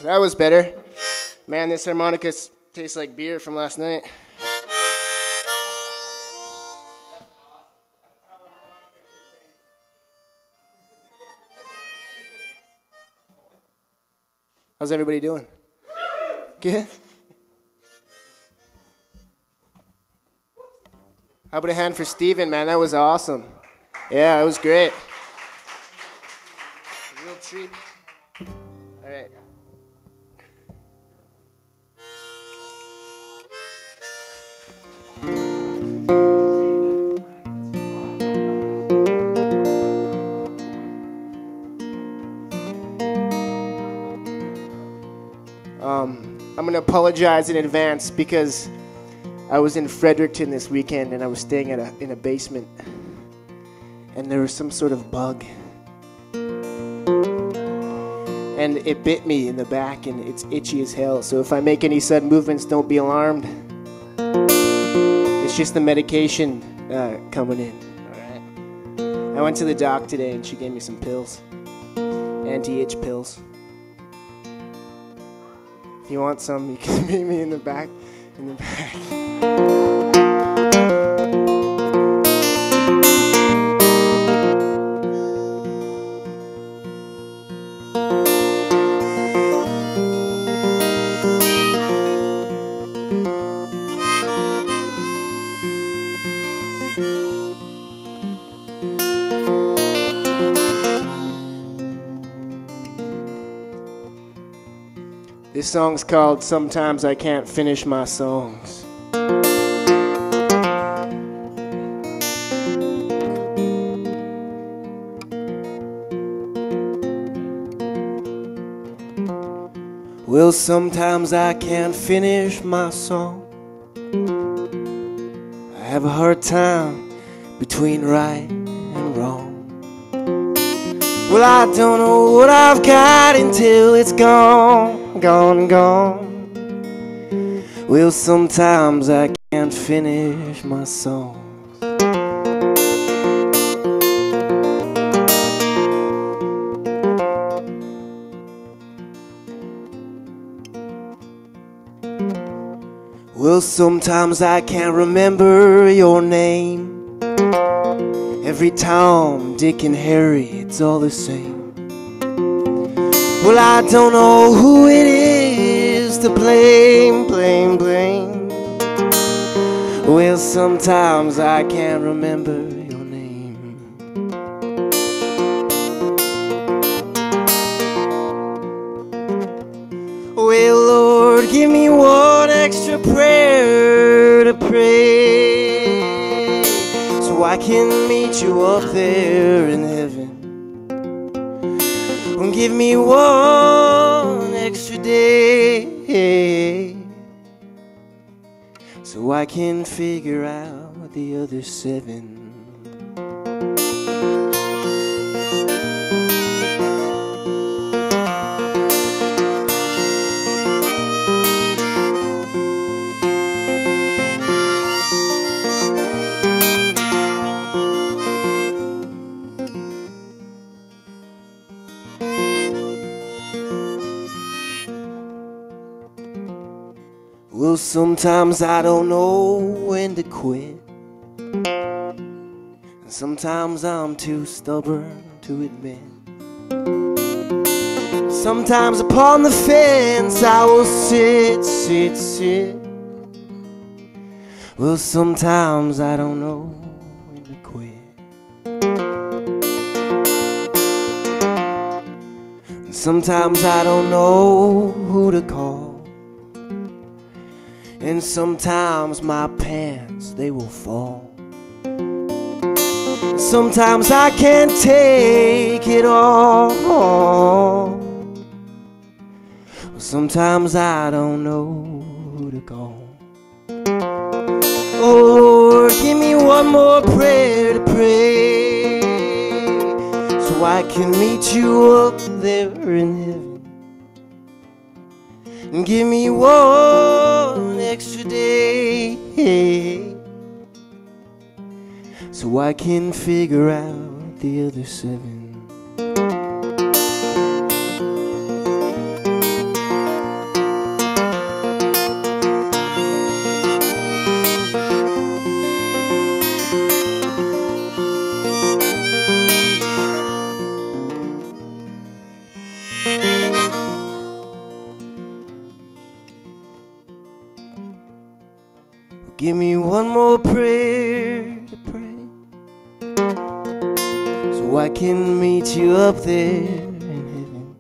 That was better. Man, this harmonica tastes like beer from last night. How's everybody doing? Good? How about a hand for Steven, man? That was awesome. Yeah, it was great. A real treat. All right. I'm going to apologize in advance because I was in Fredericton this weekend and I was staying in a basement and there was some sort of bug and it bit me in the back and it's itchy as hell. So if I make any sudden movements, don't be alarmed. It's just the medication coming in. All right. I went to the doc today and she gave me some pills, anti-itch pills. If you want some, you can meet me in the back. This song's called Sometimes I Can't Finish My Songs. Well, sometimes I can't finish my song. I have a hard time between right and wrong. Well, I don't know what I've got until it's gone, gone, gone. Well, sometimes I can't finish my songs. Well, sometimes I can't remember your name. Every Tom, Dick, and Harry, it's all the same. Well, I don't know who it is to blame, blame, blame. Well, sometimes I can't remember your name. Well, Lord, give me one extra prayer to pray, so I can meet you up there in heaven. Give me one extra day, so I can figure out the other 7. Well, sometimes I don't know when to quit. And sometimes I'm too stubborn to admit. Sometimes upon the fence I will sit, sit, sit. Well, sometimes I don't know when to quit. And sometimes I don't know who to call. And sometimes my pants, they will fall. Sometimes I can't take it all. Sometimes I don't know who to call. Oh Lord, give me one more prayer to pray, so I can meet you up there in heaven. And give me one extra day, so I can figure out the other 7. one more prayer to pray, so I can meet you up there in heaven.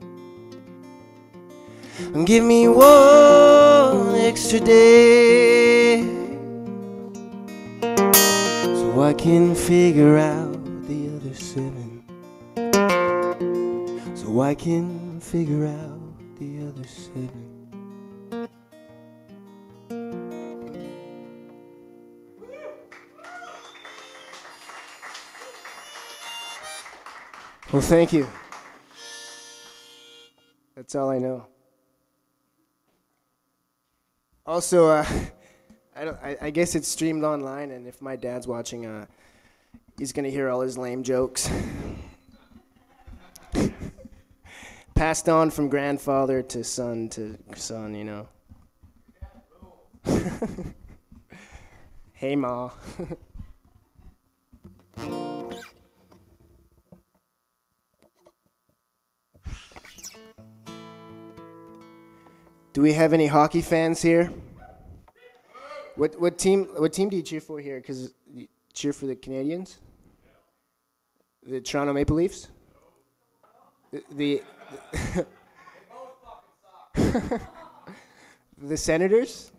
And give me one extra day, so I can figure out the other 7. So I can figure out the other 7. Well, thank you. That's all I know. Also, I guess it's streamed online, and if my dad's watching, he's gonna hear all his lame jokes. Passed on from grandfather to son, you know. Hey, Ma. Do we have any hockey fans here? What team do you cheer for here? Because you cheer for the Canadians? The Toronto Maple Leafs? The the Senators?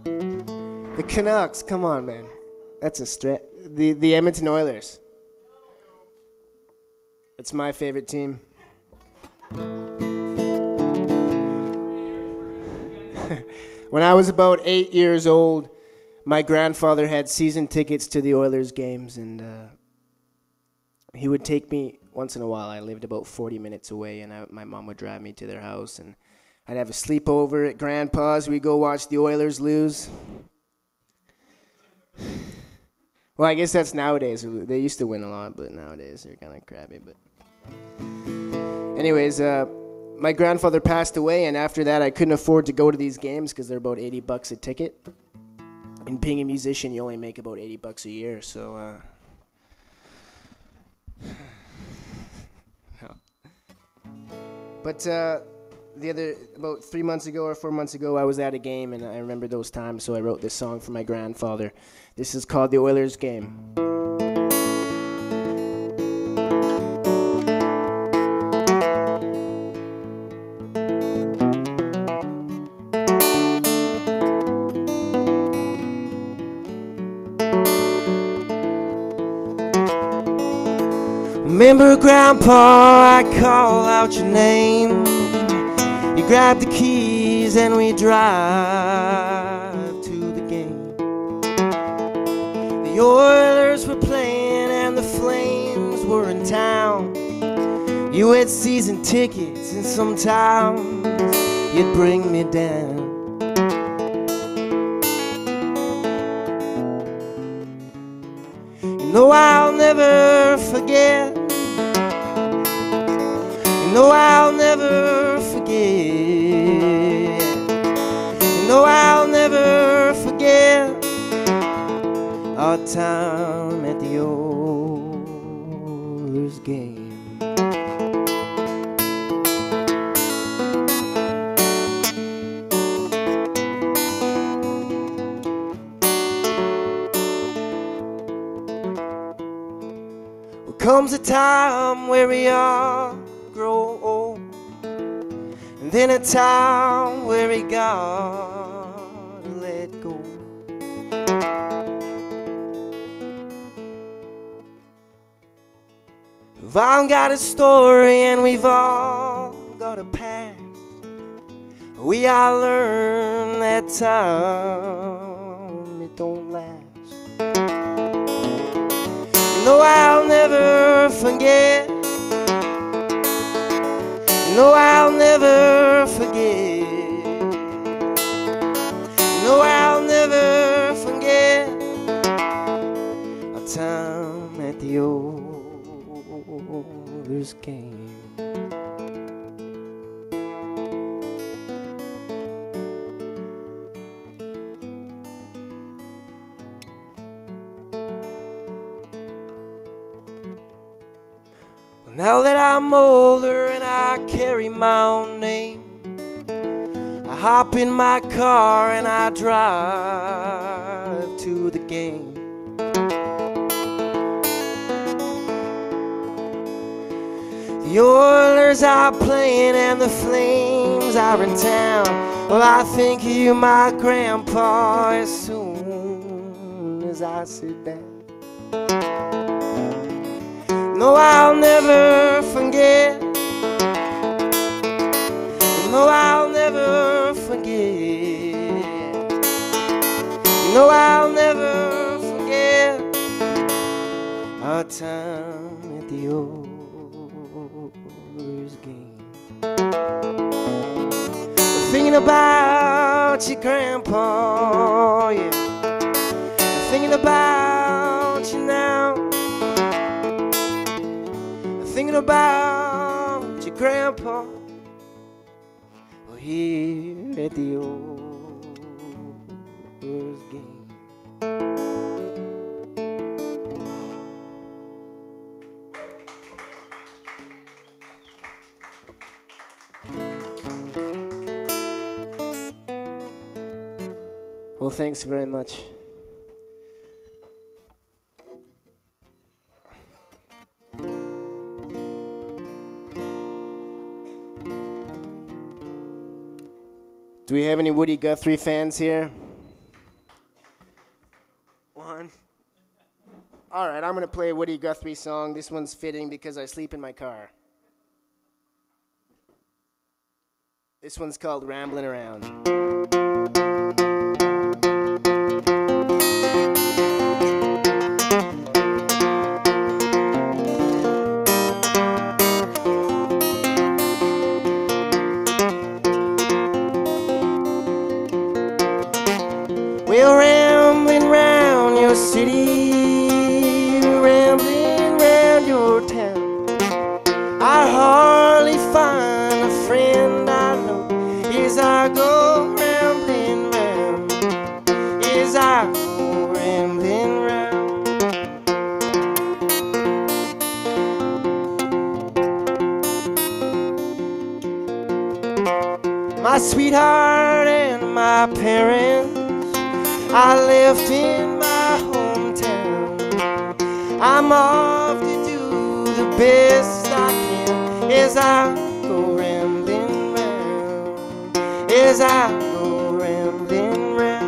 The Canucks, come on, man. That's a stretch. The Edmonton Oilers. That's my favorite team. When I was about 8 years old, my grandfather had season tickets to the Oilers games, and he would take me once in a while. I lived about 40 minutes away, and my mom would drive me to their house, and I'd have a sleepover at Grandpa's. We'd go watch the Oilers lose. Well, I guess that's nowadays. They used to win a lot, but nowadays they're kind of crappy. But anyways, my grandfather passed away, and after that I couldn't afford to go to these games because they're about $80 a ticket. And being a musician, you only make about $80 a year, so no. But about 3 months ago or 4 months ago, I was at a game, and I remember those times, so I wrote this song for my grandfather. This is called The Oilers Game. Remember, Grandpa, I call out your name. You grab the keys and we drive to the game. The Oilers were playing and the Flames were in town. You had season tickets and sometimes you'd bring me down. You know I'll never forget. No, I'll never forget. No, I'll never forget our time at the Oilers game. Well, comes a time where we all grow old, and then a time where we gotta let go. We've all got a story and we've all got a past. We all learn that time, it don't last. No, I'll never forget. No, I'll never forget. No, I'll never forget our time at the Oilers game. Now that I'm older and I carry my own name, I hop in my car and I drive to the game. game. The Oilers are playing and the Flames are in town. Well, I think of you, my grandpa, as soon as I sit down. No, I'll never forget. No, I'll never forget. No, I'll never forget our time at the Oilers game. Thinking about your grandpa, yeah. Thinking about you now. Thinking about your grandpa here at the Oilers game. Well, thanks very much. Do we have any Woody Guthrie fans here? One. All right, I'm going to play a Woody Guthrie song. This one's fitting because I sleep in my car. This one's called Ramblin' Around. We're rambling round your city, rambling round your town. I hardly find a friend I know as I go rambling round, as I go rambling round. My sweetheart and my parents I left in my hometown. I'm off to do the best I can as I go rambling round, as I go rambling round.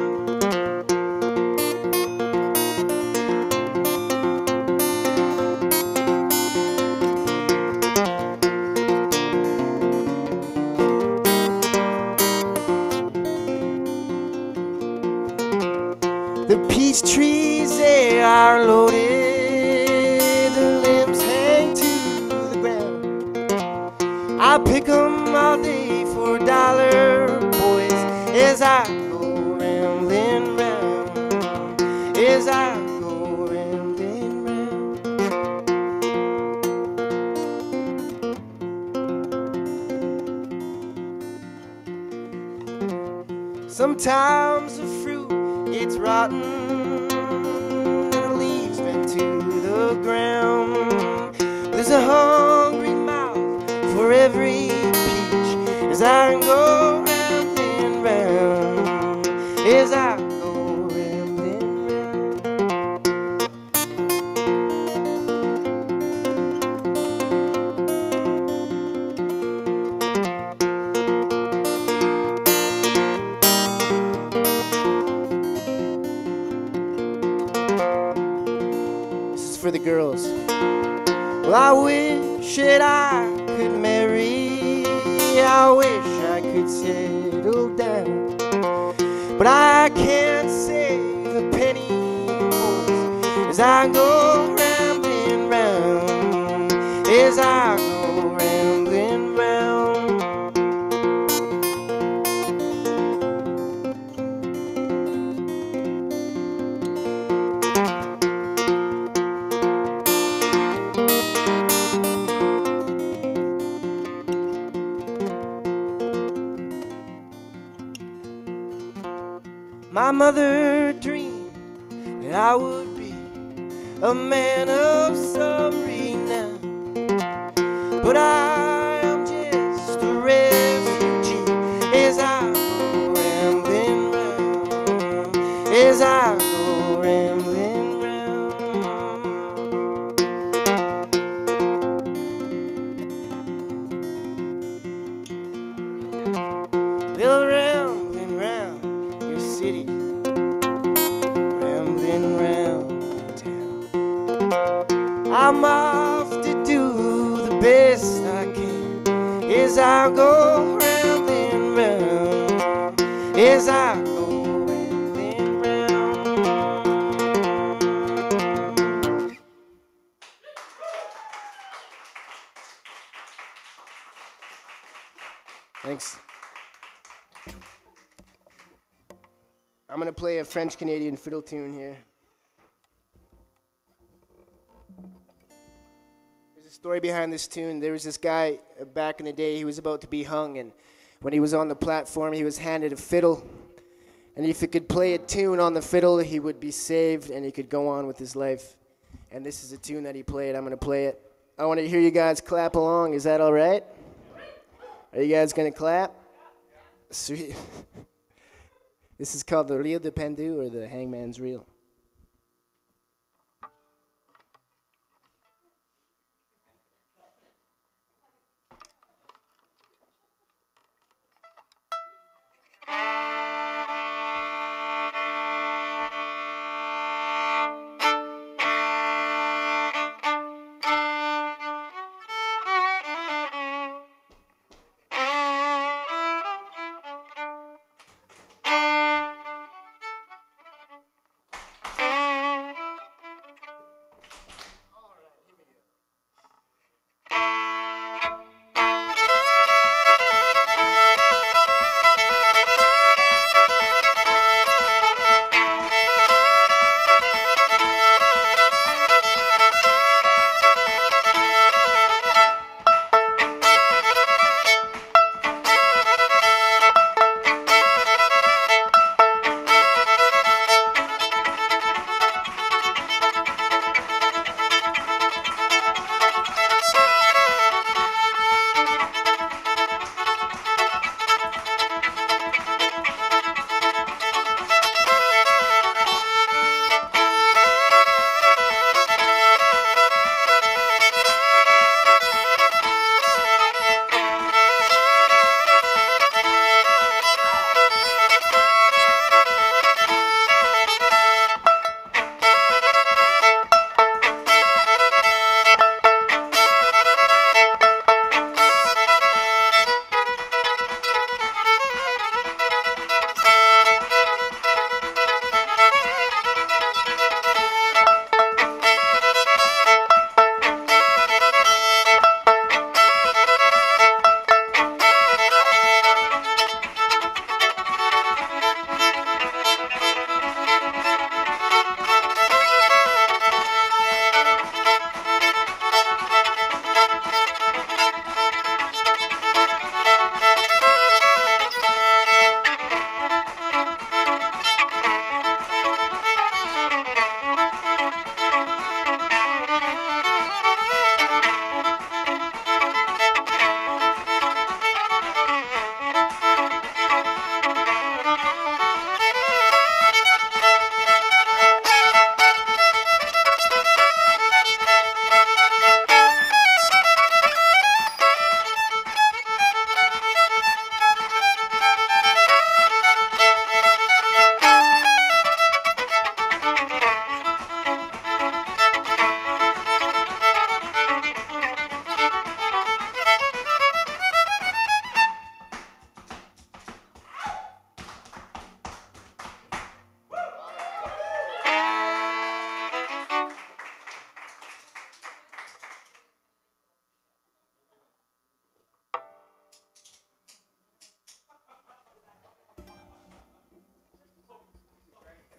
The peach trees, they are loaded, the limbs hang to the ground. I pick 'em all day for $1, boys, as I go rambling round, as I go rambling round. Sometimes the fruit it's rotten and the leaves bent to the ground. There's a hungry mouth for every peach as I go rambling round, as I go rambling round. For the girls. Well, I wish that I could marry, I wish I could settle down, but I can't save a penny, boys, as I go rambling round, as I go rambling round. My mother dreamed that I would be a man of some renown, but I am just a refugee as I go rambling round, as I go rambling. best I can as I go round and round, as I go round and round. Thanks. I'm going to play a French-Canadian fiddle tune here. There's a story behind this tune. There was this guy back in the day, he was about to be hung, and when he was on the platform, he was handed a fiddle. And if he could play a tune on the fiddle, he would be saved, and he could go on with his life. And this is a tune that he played. I'm going to play it. I want to hear you guys clap along. Is that all right? Are you guys going to clap? Sweet. This is called the Reel de Pendu, or the Hangman's Reel.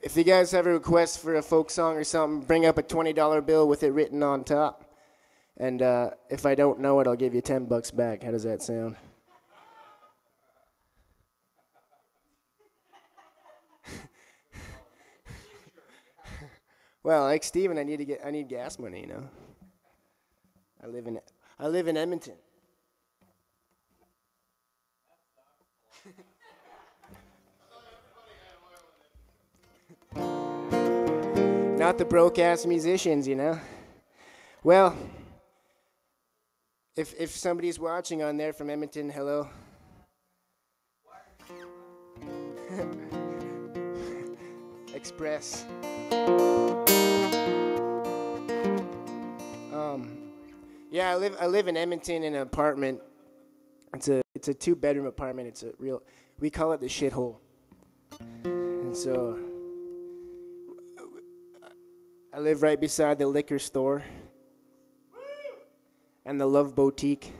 If you guys have a request for a folk song or something, bring up a $20 bill with it written on top. And if I don't know it, I'll give you $10 back. How does that sound? Well, like Steven, I need gas money, you know. I live in Edmonton. Not the broke-ass musicians, you know. Well, if somebody's watching on there from Edmonton, hello. Express. Yeah, I live in Edmonton in an apartment. It's a 2-bedroom apartment. It's a real, we call it the shithole. And so I live right beside the liquor store and the Love Boutique.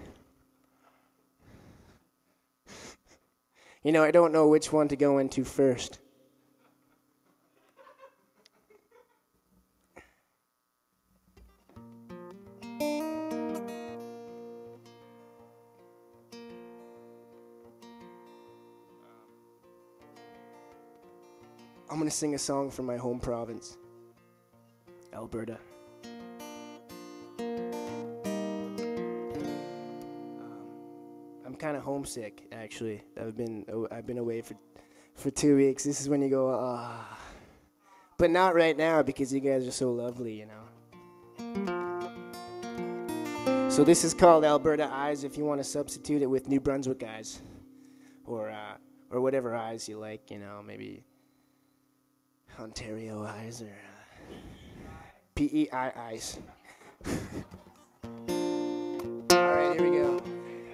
You know, I don't know which one to go into first. I'm going to sing a song from my home province, Alberta. I'm kind of homesick, actually. I've been away for 2 weeks. This is when you go, ah. But not right now, because you guys are so lovely, you know. So this is called Alberta Eyes, if you want to substitute it with New Brunswick Eyes. Or whatever eyes you like, you know, maybe Ontario Eyes or PEI Eyes. All right, here we go.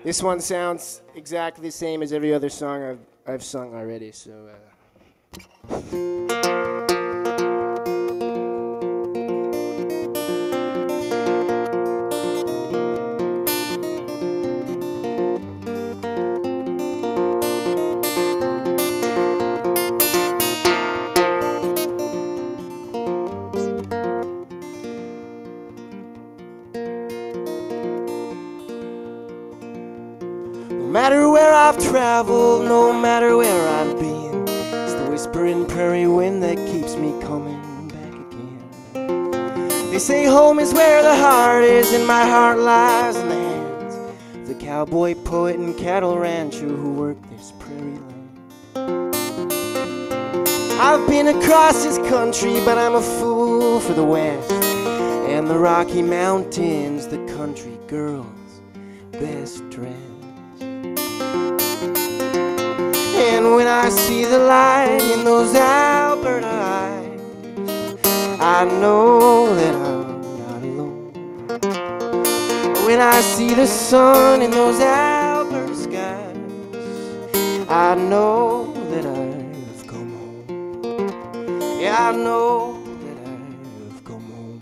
This one sounds exactly the same as every other song I've sung already, so... No matter where I've traveled, no matter where I've been, it's the whispering prairie wind that keeps me coming back again. They say home is where the heart is, and my heart lies in the hands of the cowboy, poet, and cattle rancher who work this prairie land. I've been across this country, but I'm a fool for the West and the Rocky Mountains, the country girl's best dress. And when I see the light in those Alberta eyes, I know that I'm not alone. When I see the sun in those Alberta skies, I know that I've come home. Yeah, I know that I've come home.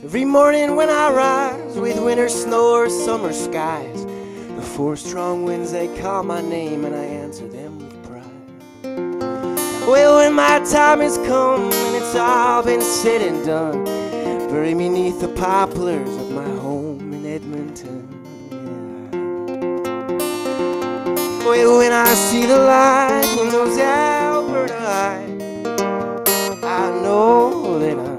Every morning when I rise with winter snow or summer skies, the 4 strong winds, they call my name and I answer them with pride. Well, when my time has come and it's all been said and done, bury me beneath the poplars of my home in Edmonton. Yeah. Well, when I see the light in those Alberta eyes, I know that I'm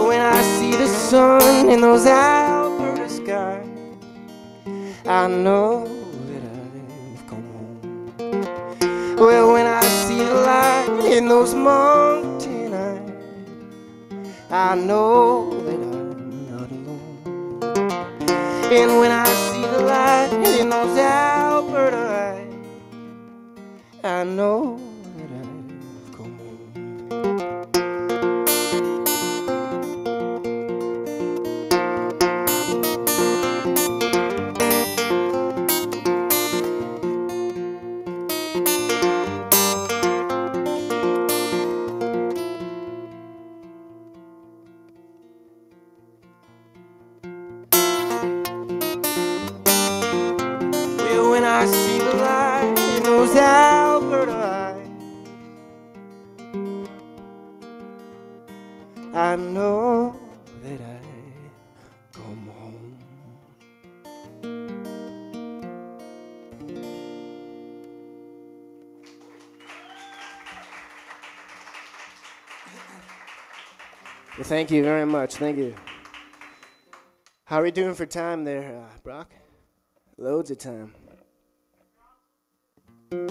when I see the sun in those Alberta skies, I know that I've come home. Well, when I see the light in those mountain eyes, I know that I'm not alone. And when I see the light in those Alberta eyes, I know that I've come home. When I see the light in those Alberta eyes, I know that I come home. Well, thank you very much. Thank you. How are we doing for time there, Brock? Loads of time. Good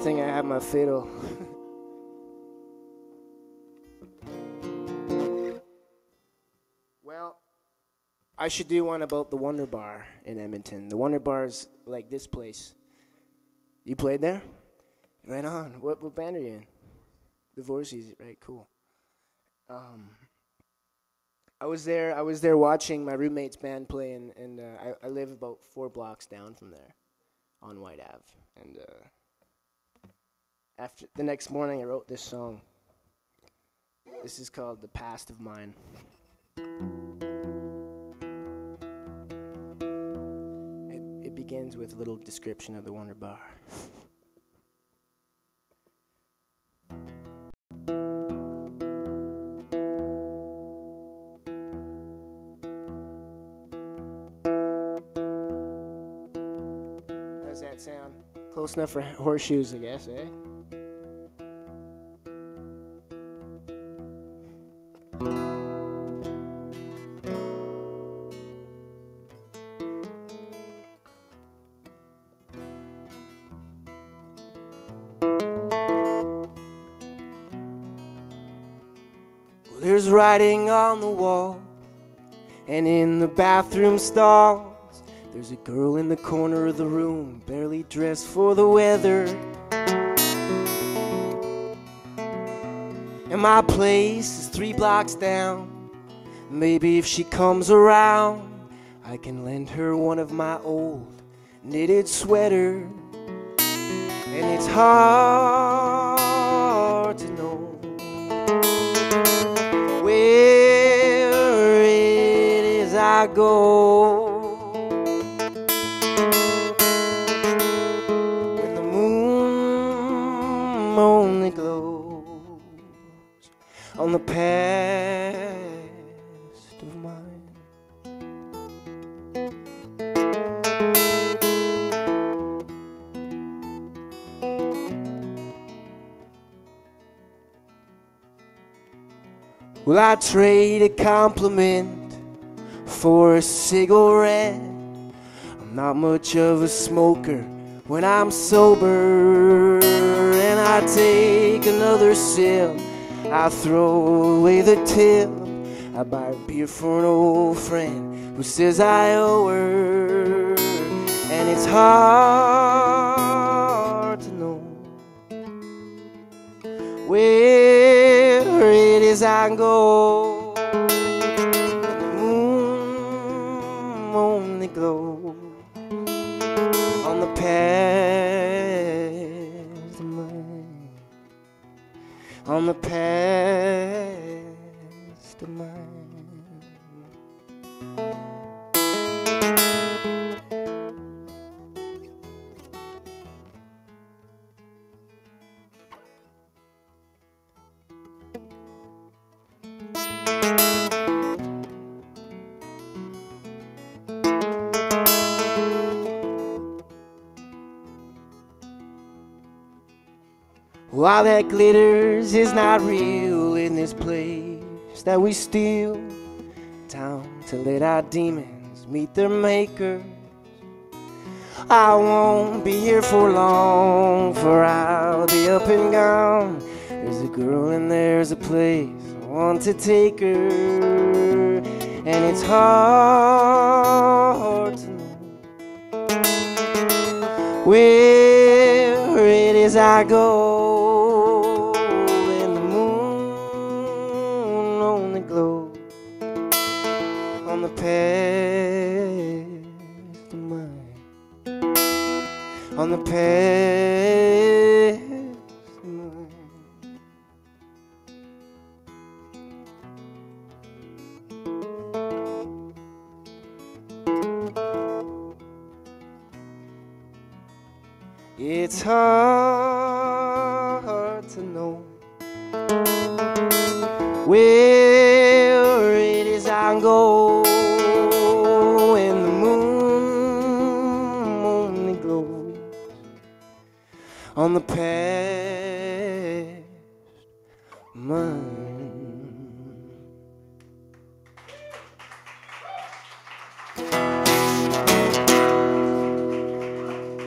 thing I have my fiddle. Well, I should do one about the Wonder Bar in Edmonton. The Wonder Bar's like this place. You played there? Right on. What band are you in? The Vorsies, right? Cool. I was there watching my roommate's band play, and I live about 4 blocks down from there, on White Ave. And after the next morning, I wrote this song. This is called "The Past of Mine." It begins with a little description of the Wonder Bar. How's that sound? Close enough for horseshoes, I guess, eh? There's writing on the wall, and in the bathroom stalls, there's a girl in the corner of the room, barely dressed for the weather. And my place is 3 blocks down. Maybe if she comes around, I can lend her one of my old knitted sweaters. And it's hard to know where it is I go when the moon only glows on the past of mine. Well, I trade a compliment for a cigarette. I'm not much of a smoker when I'm sober, and I take another sip. I throw away the tip. I buy a beer for an old friend who says I owe her. And it's hard to know where it is I go. The moon only glows on the past of mine, on the past of mine. While that glitters is not real in this place that we steal, time to let our demons meet their makers. I won't be here for long, for I'll be up and gone. There's a girl and there's a place I want to take her, and it's hard to know where it is I go. On the past of mine, on the past of mine. It's hard to know where it is I go when the moon only glows on the past mine.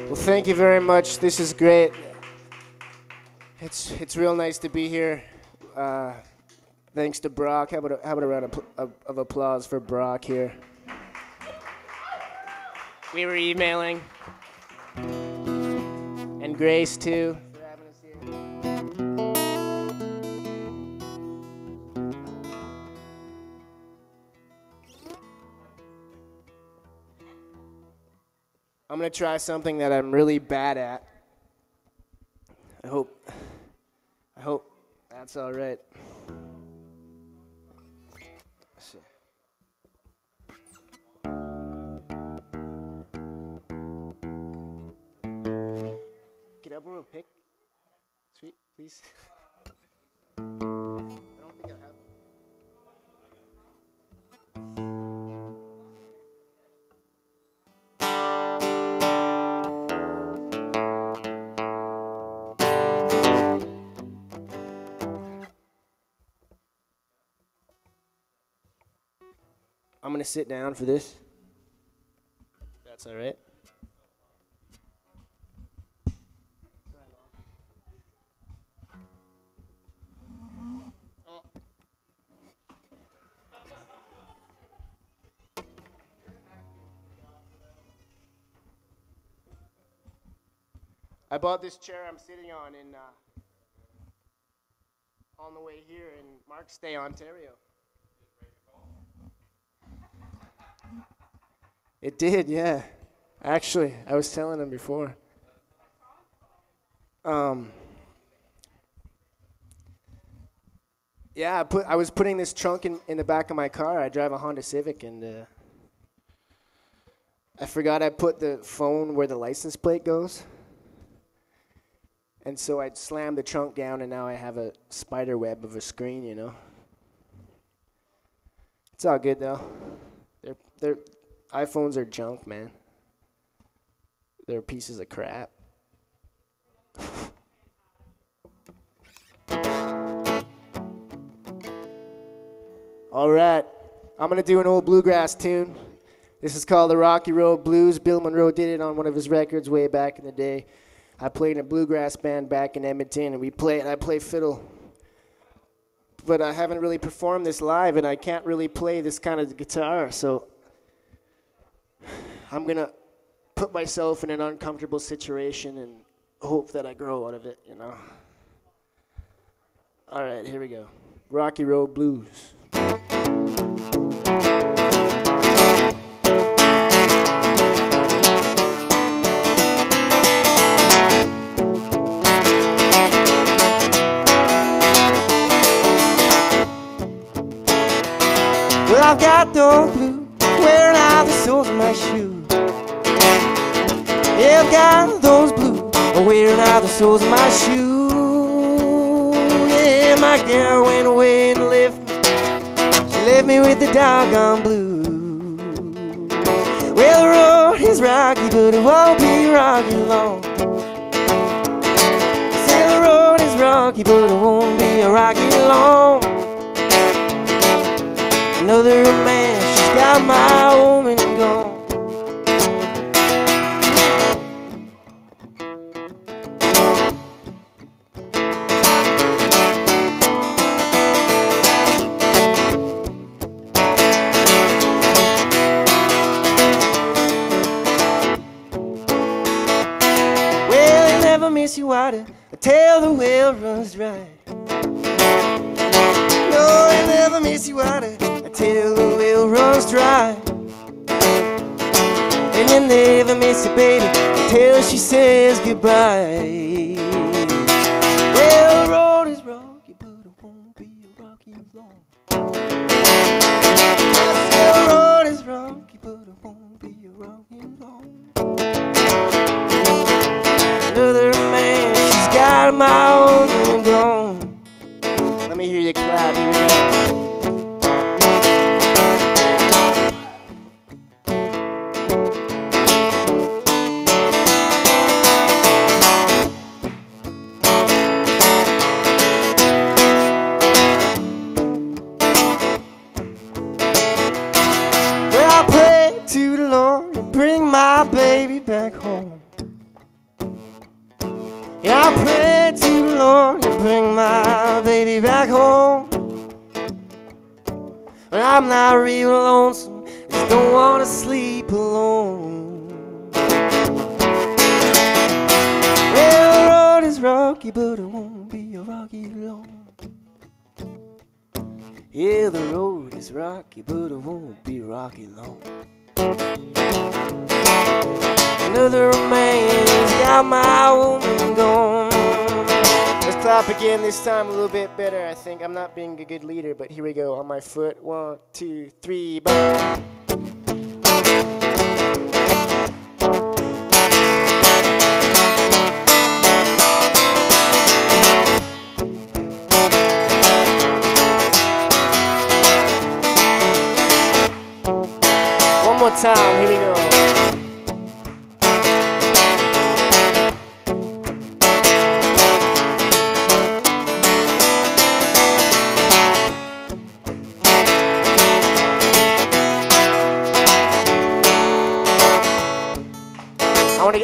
Well, thank you very much. This is great. It's real nice to be here. Thanks to Brock. How about a round of applause for Brock here? We were emailing. And Grace, too, for having us here. I'm going to try something that I'm really bad at. I hope that's all right. Get up real quick. Sweet, please. I don't think I have. I'm going to sit down for this. That's all right. I bought this chair I'm sitting on on the way here in Markstay, Ontario. It did, yeah. Actually, I was telling him before. Yeah, I was putting this trunk in the back of my car. I drive a Honda Civic, and I forgot I put the phone where the license plate goes. And so I'd slammed the trunk down, and now I have a spider web of a screen, you know. It's all good, though. They're iPhones are junk, man. They're pieces of crap. All right. I'm going to do an old bluegrass tune. This is called the Rocky Road Blues. Bill Monroe did it on one of his records way back in the day. I played in a bluegrass band back in Edmonton, and I play fiddle. But I haven't really performed this live, and I can't really play this kind of guitar, so I'm going to put myself in an uncomfortable situation and hope that I grow out of it, you know. All right, here we go. Rocky Road Blues. Well, I've got those blues wearing out the soles of my shoes. Yeah, I've got those blues wearing out the soles of my shoes. Yeah, my girl went away and left me. She left me with the doggone blues. Well, the road is rocky, but it won't be rocky long. I said the road is rocky, but it won't be rocky long. Another man, she's got my woman gone. Well, they never miss you water until the well runs dry. No, they never miss you water till the well runs dry. And you never miss her, baby, till she says goodbye. Well, the road is rocky, but it won't be rocky long. The road is rocky, but it won't be rocky long. Another man, she's got my own gone. Let me hear you clap. Here we go. Baby back home. Yeah, I pray to the Lord to bring my baby back home. But I'm not real lonesome, just don't wanna sleep alone. Well, the road is rocky, but it won't be rocky long. Yeah, the road is rocky, but it won't be rocky long. Another man's got my woman gone. Let's clap again, this time a little bit better. I think I'm not being a good leader, but here we go. On my foot, 1, 2, 3, bye. One more time, here we go.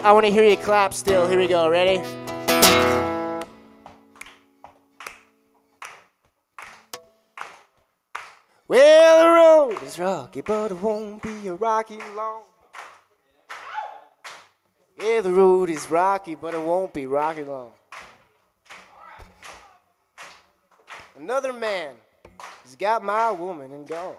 I want to hear you clap still. Here we go. Ready? Well, the road is rocky, but it won't be rocky long. Yeah, the road is rocky, but it won't be rocky long. Another man has got my woman and gone.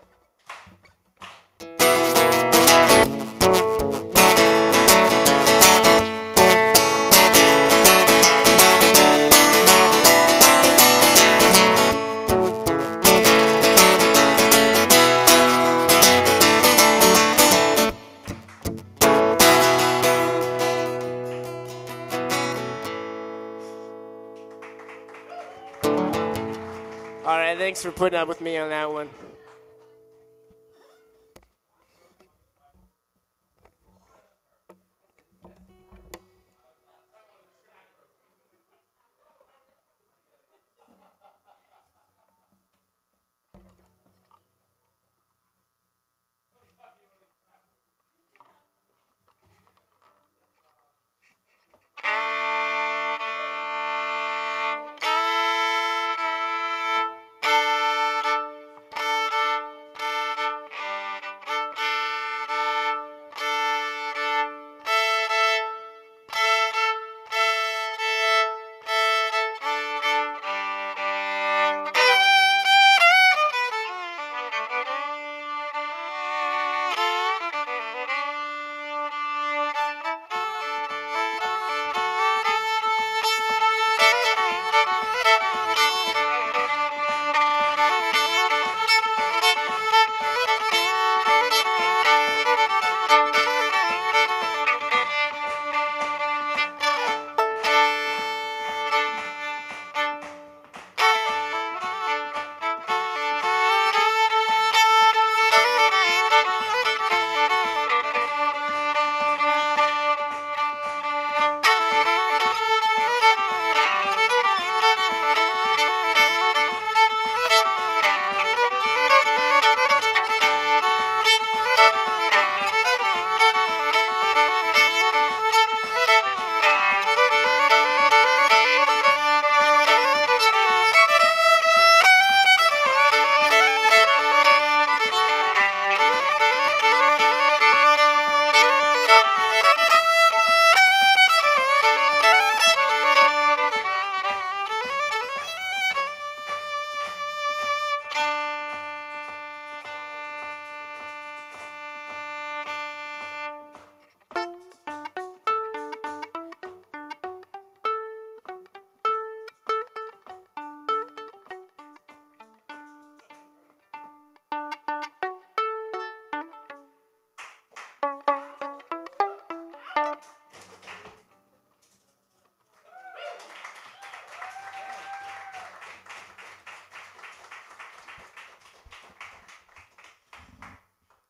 All right, thanks for putting up with me on that one.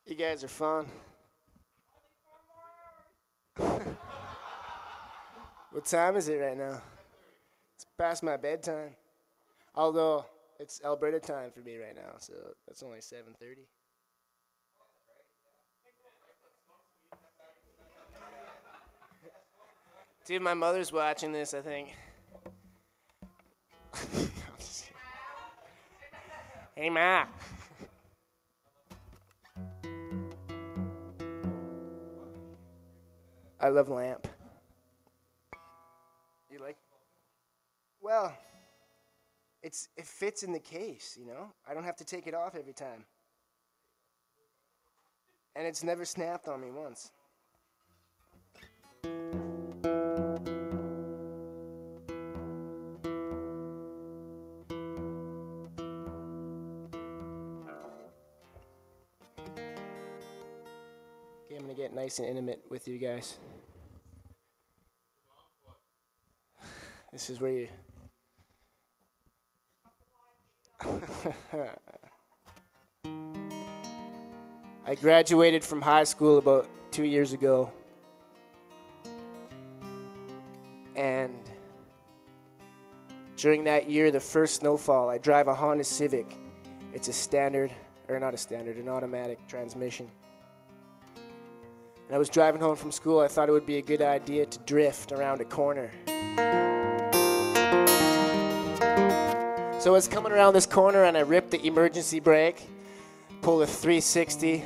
You guys are fun. What time is it right now? It's past my bedtime. Although it's Alberta time for me right now, so that's only 7:30. Dude, my mother's watching this, I think. Hey, Ma. I love lamp. You like? Well, it fits in the case, you know? I don't have to take it off every time. And it's never snapped on me once. Okay, I'm gonna get nice and intimate with you guys. This is where you... I graduated from high school about 2 years ago. And during that year, the first snowfall, I drive a Honda Civic. It's a standard, or not a standard, an automatic transmission. And I was driving home from school. I thought it would be a good idea to drift around a corner. So I was coming around this corner and I ripped the emergency brake, pulled a 360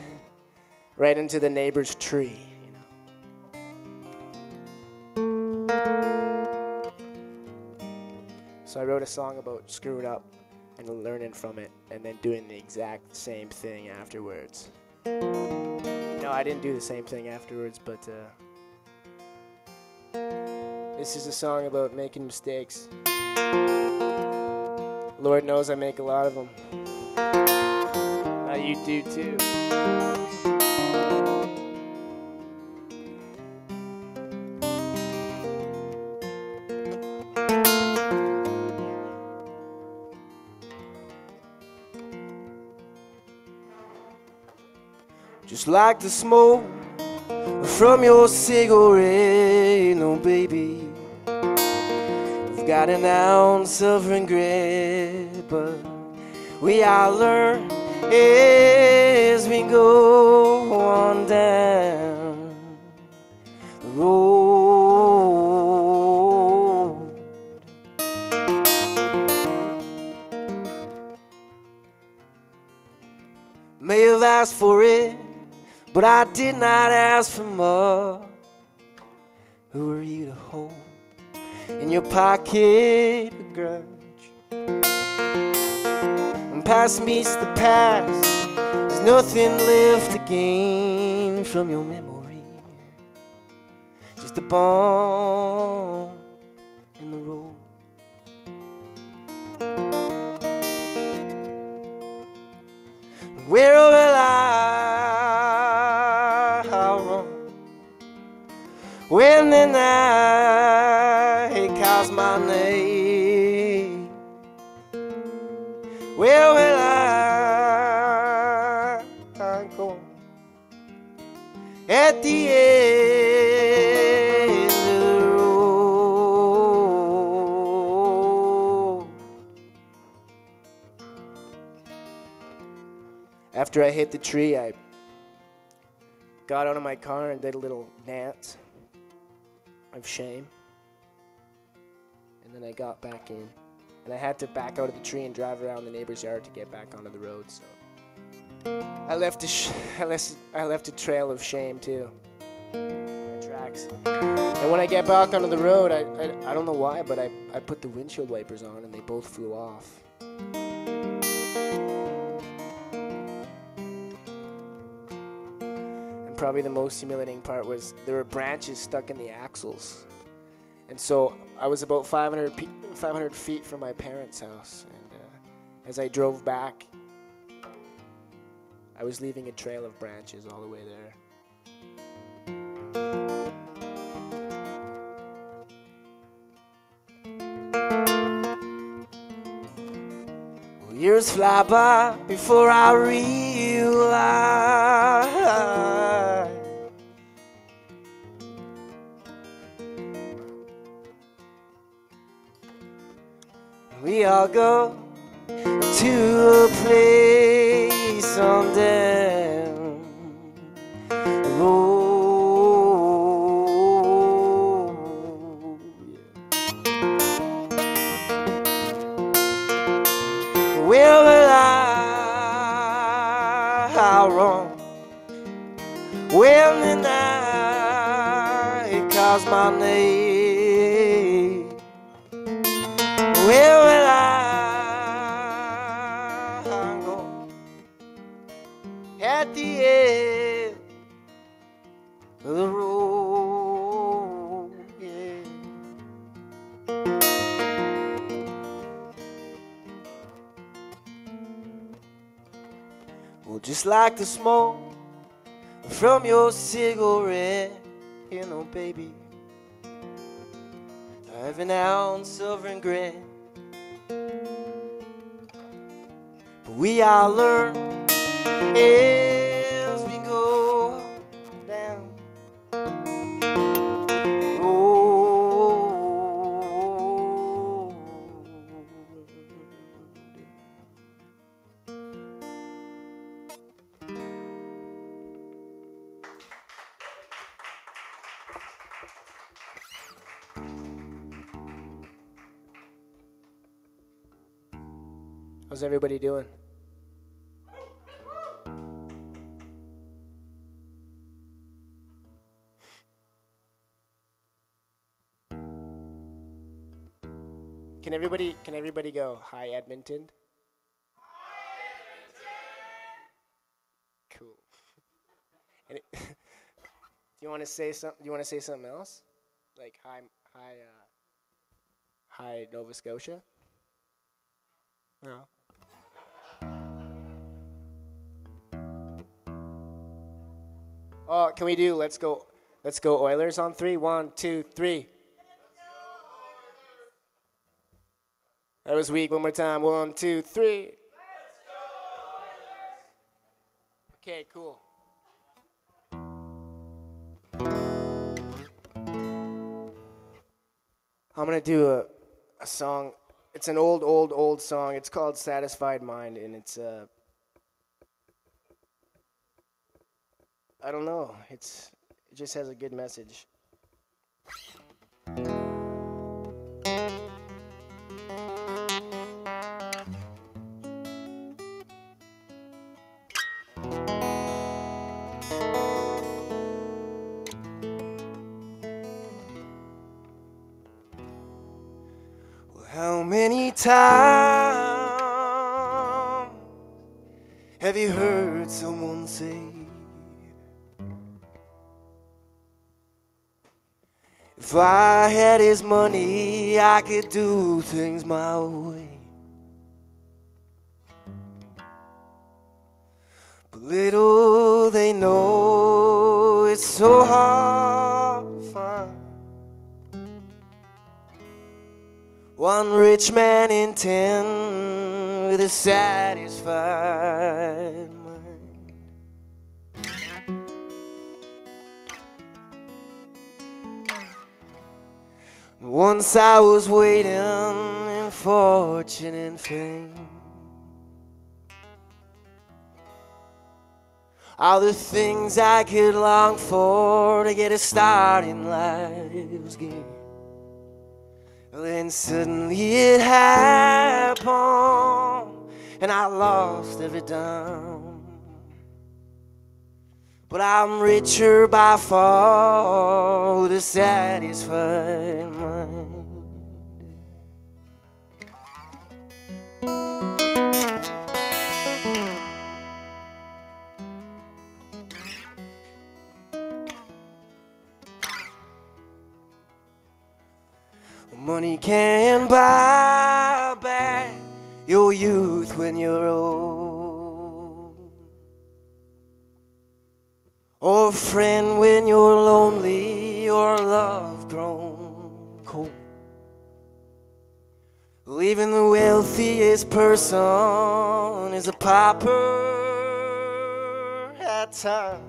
right into the neighbor's tree. So I wrote a song about screwing up and learning from it and then doing the exact same thing afterwards. No, I didn't do the same thing afterwards, but this is a song about making mistakes. Lord knows I make a lot of them. Now you do too. Just like the smoke from your cigarette, no baby, we've got an ounce of regret, but we all learn as we go on down the road. May have asked for it, but I did not ask for more. Who are you to hold in your pocket a grudge? And past meets the past, there's nothing left to gain from your memory. Just a bump in the road. Where will I run when the night calls my name? Where will I go at the end of the road? After I hit the tree, I got out of my car and did a little dance of shame. And then I got back in. And I had to back out of the tree and drive around the neighbor's yard to get back onto the road. So I left a trail of shame too. My tracks. And when I get back onto the road, I don't know why, but I put the windshield wipers on and they both flew off. Probably the most humiliating part was there were branches stuck in the axles. And so I was about 500 feet from my parents' house. And as I drove back, I was leaving a trail of branches all the way there. Well, years fly by before I realize we all go to a place on down the road. Where will I run when the night was my name. Where will I go at the end of the road? Yeah. Well, just like the smoke from your cigarette, you know, baby, I have an ounce of regret. But we all learn as we go down. Oh. How's everybody doing? Can everybody go, hi Edmonton? Cool. Do you want to say something? Do you want to say something else? Like hi Nova Scotia? No. Oh, can we do let's go Oilers on 3? 1, 2, 3. That was weak. One more time. 1, 2, 3. Okay, cool. I'm gonna do a song. It's an old song. It's called "Satisfied Mind," and it's I don't know. It just has a good message. How many times have you heard someone say, if I had his money, I could do things my way? But little they know it's so hard to find one rich man in 10 with a satisfied mind. Once I was waiting in fortune and fame, all the things I could long for to get a start in life's game. Then suddenly it happened, and I lost every dime. But I'm richer by far with a satisfied mind. Money can't buy back your youth when you're old, or a friend when you're lonely, or love grown cold. Even the wealthiest person is a pauper at times,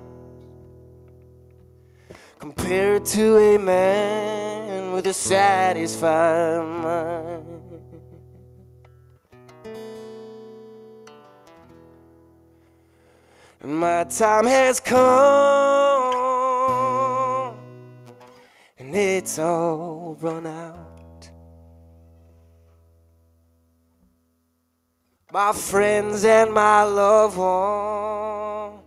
compared to a man with a satisfied mind. And my time has come, and it's all run out. My friends and my loved ones,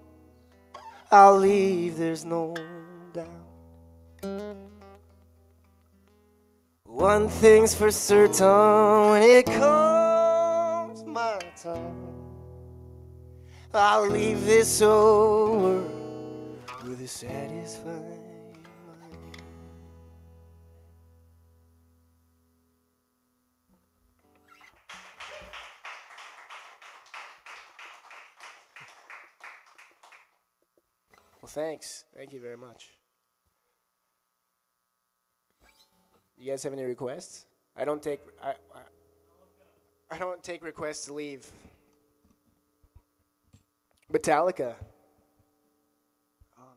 I'll leave, there's no doubt. One thing's for certain, when it comes my time, I'll leave this over with a satisfied mind. Well, thanks. Thank you very much. You guys have any requests? I don't take requests to leave. Metallica. Oh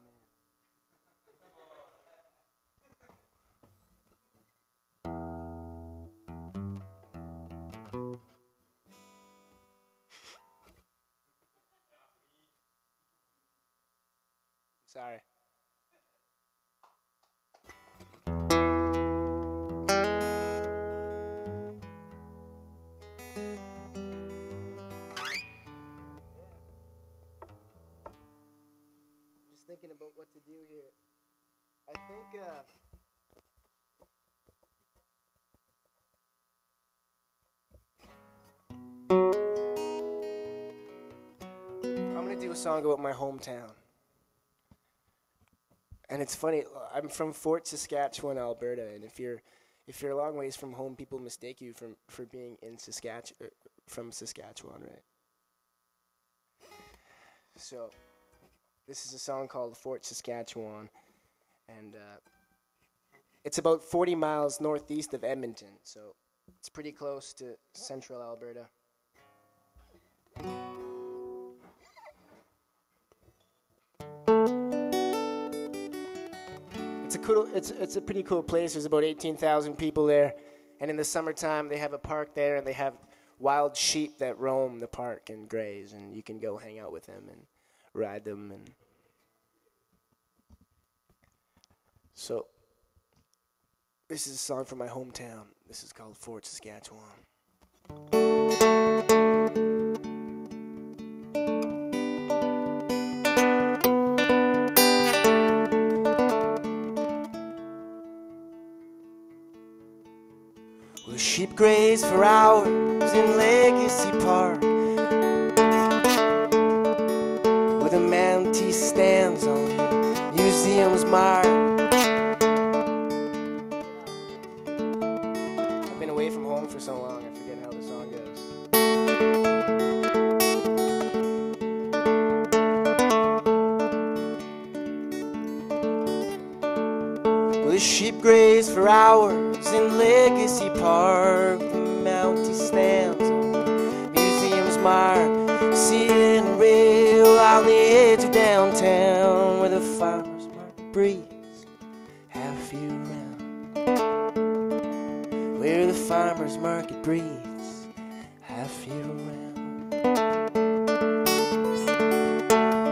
man. Sorry. Thinking about what to do here. I think I'm gonna do a song about my hometown. And it's funny, I'm from Fort Saskatchewan, Alberta, and if you're a long ways from home, people mistake you for being in from Saskatchewan, right? So this is a song called Fort Saskatchewan, and it's about 40 miles northeast of Edmonton, so it's pretty close to central Alberta. It's a pretty cool place. There's about 18,000 people there, and in the summertime they have a park there, and they have wild sheep that roam the park and graze, and you can go hang out with them and ride them. And so this is a song from my hometown. This is called Fort Saskatchewan. Well, the sheep graze for hours in Legacy Park, where the manatee stands on the museum's mark. I've been away from home for so long, I forget how the song goes. Well, the sheep graze for hours in Legacy Park, the mountie stands on the museum's mark, sitting real on the edge of downtown, where the farmers market breathes half year round, where the farmers market breathes half year round.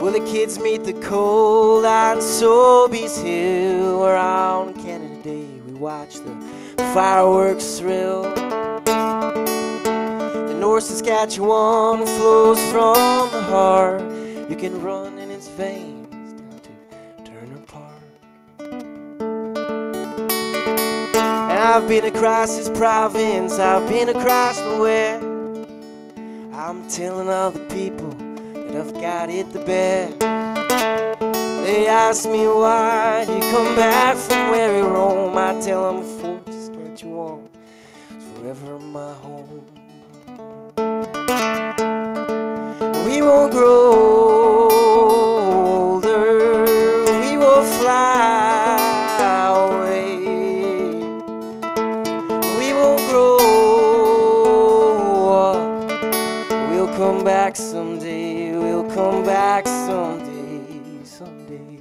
Well, the kids meet the cold on Sobeys Hill, where on Canada Day we watch the fireworks thrill. The North Saskatchewan flows from the heart. You can run in its veins down to Turner Park. And I've been across this province, I've been across the west. I'm telling all the people that I've got it the best. They ask me why you come back from where you roam. I tell them Fort Saskatchewan is forever my home. We won't grow older, we will fly away. We won't grow up, we'll come back someday, we'll come back someday, someday.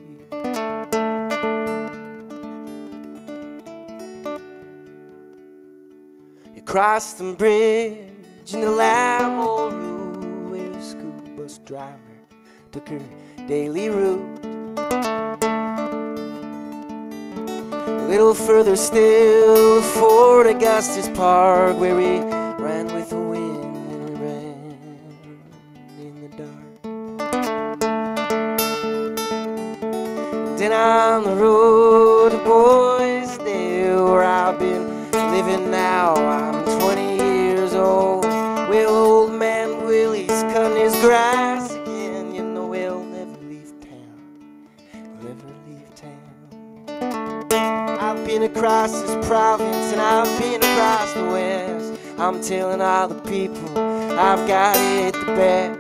You crossed the bridge in the Lambo Road, where the school bus driver took her daily route. A little further still, Fort Augustus Park, where we ran with the wind and we ran in the dark. Then on the road to Boysdale, where I've been living on his grass again. You know he'll never leave town, never leave town. I've been across this province and I've been across the west. I'm telling all the people I've got it the best.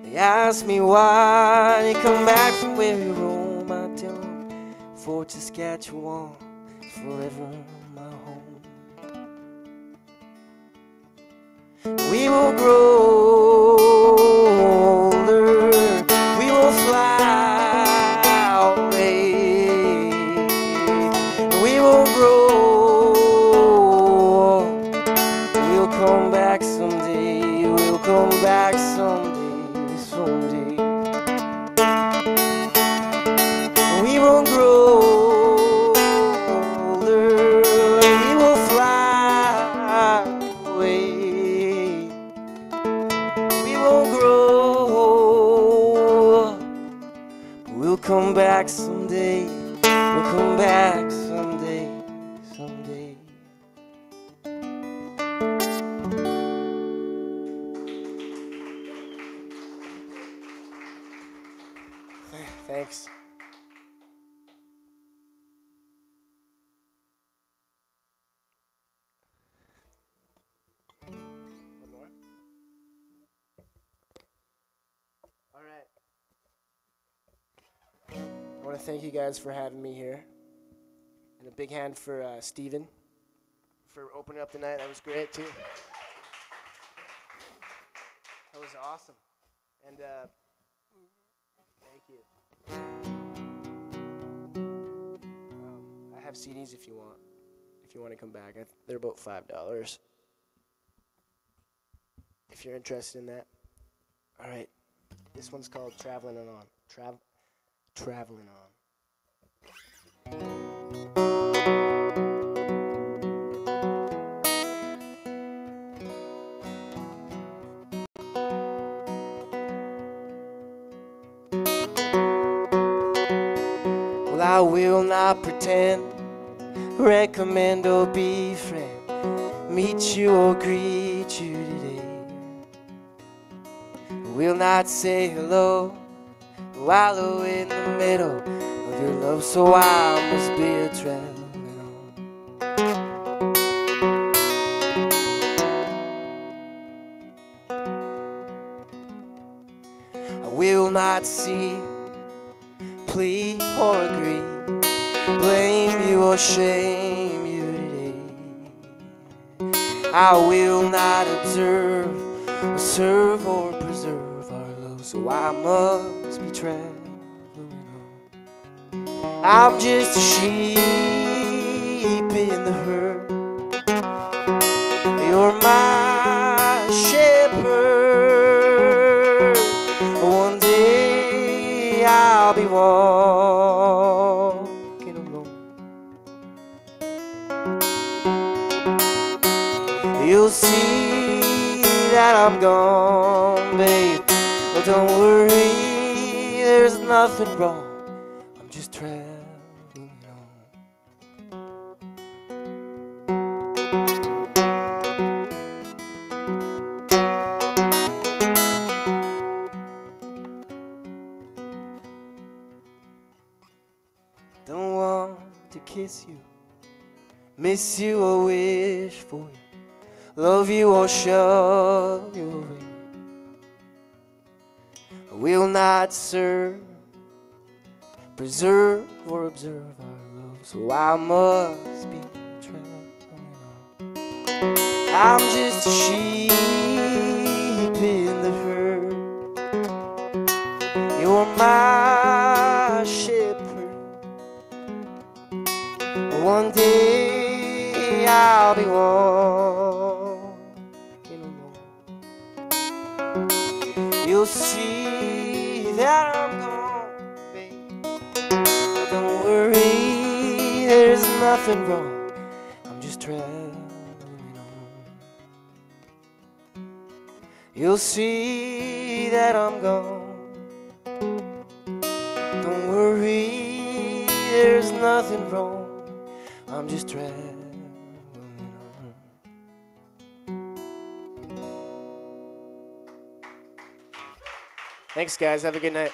They ask me why you come back from where you roam. I tell them Fort Saskatchewan is forever my home. We will grow older, we will fly away. We will grow, we'll come back someday, we'll come back someday. We will grow older, we will fly away. We will grow, we'll come back someday, we'll come back someday, someday. Thanks. One more? All right. I want to thank you guys for having me here. And a big hand for Steven for opening up the night. That was great, too. That was awesome. And thank you. I have CDs if you want to come back. They're about $5 if you're interested in that. All right, this one's called Traveling On. Traveling On. Well, I will not pretend, recommend or befriend, meet you or greet you today. Will not say hello, wallow in the middle of your love, so I must be a traveling on. I will not see, plead or agree, blame you or shame you today. I will not observe, or serve or preserve our love, so I must be traveling on. I'm just a sheep in the herd, you're my shepherd. One day I'll be walking alone. You'll see that I'm gone, babe. But don't worry, there's nothing wrong. I'm just traveling on. Don't want to kiss you, miss you or wish for you, love you or shove you away. I will not serve, preserve or observe our love, so I must be traveling on. I'm just a sheep in the herd, you're my shepherd. One day I'll be walking alone. You'll see that I'm gone, babe. Don't worry, there's nothing wrong. I'm just traveling on. You'll see that I'm gone. Don't worry, there's nothing wrong. I'm just traveling on. Thanks, guys. Have a good night.